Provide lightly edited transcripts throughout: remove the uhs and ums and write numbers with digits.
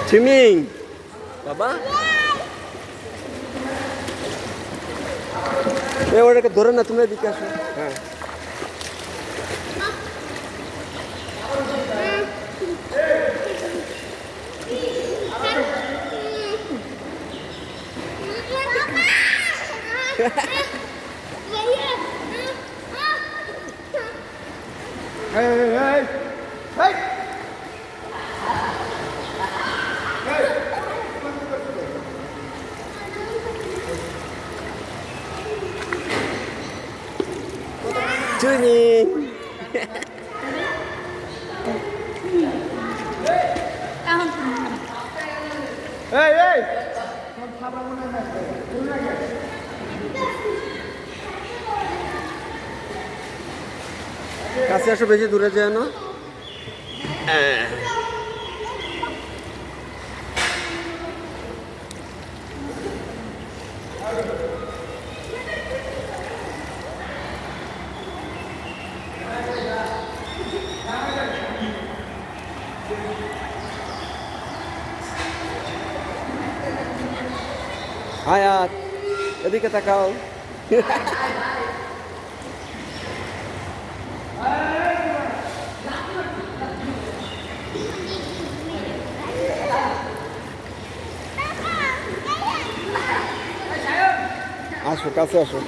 Swimming বাবা ওটাকে ধরে না, তুমি এদিকে আসো। হ্যাঁ সুইমিং কাছে আসো, বেশি দূরে যায় না। হায়াত এদিকে তাকাও। আসো কাছে আসো,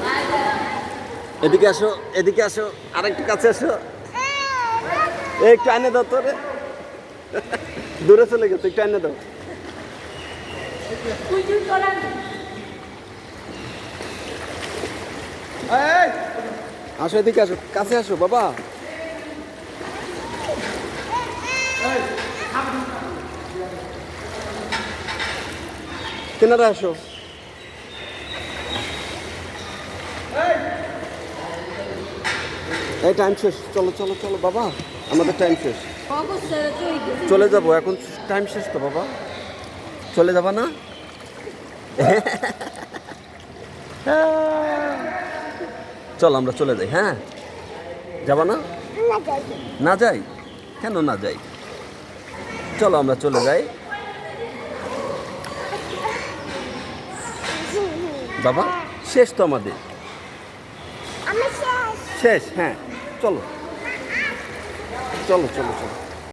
এদিকে আসো, এদিকে আসো, আরেকটু কাছে আসো। একটু আনে দাও তোরে, দূরে চলে গেছে, একটু আনে দাও। আসো এদিকে আসো, কাছে আসো বাবা। কিনারে আসো। এই টাইম শেষ, চলো চলো চলো বাবা, আমাদের টাইম শেষ, চলে যাবো এখন, টাইম শেষ তো বাবা, চলে যাবা না? চলো আমরা চলে যাই। হ্যাঁ যাবা না? না যাই কেন? না যাই, চলো আমরা চলে যাই বাবা। শেষ তো আমাদের, শেষ। হ্যাঁ চলো চলো চলো চলো।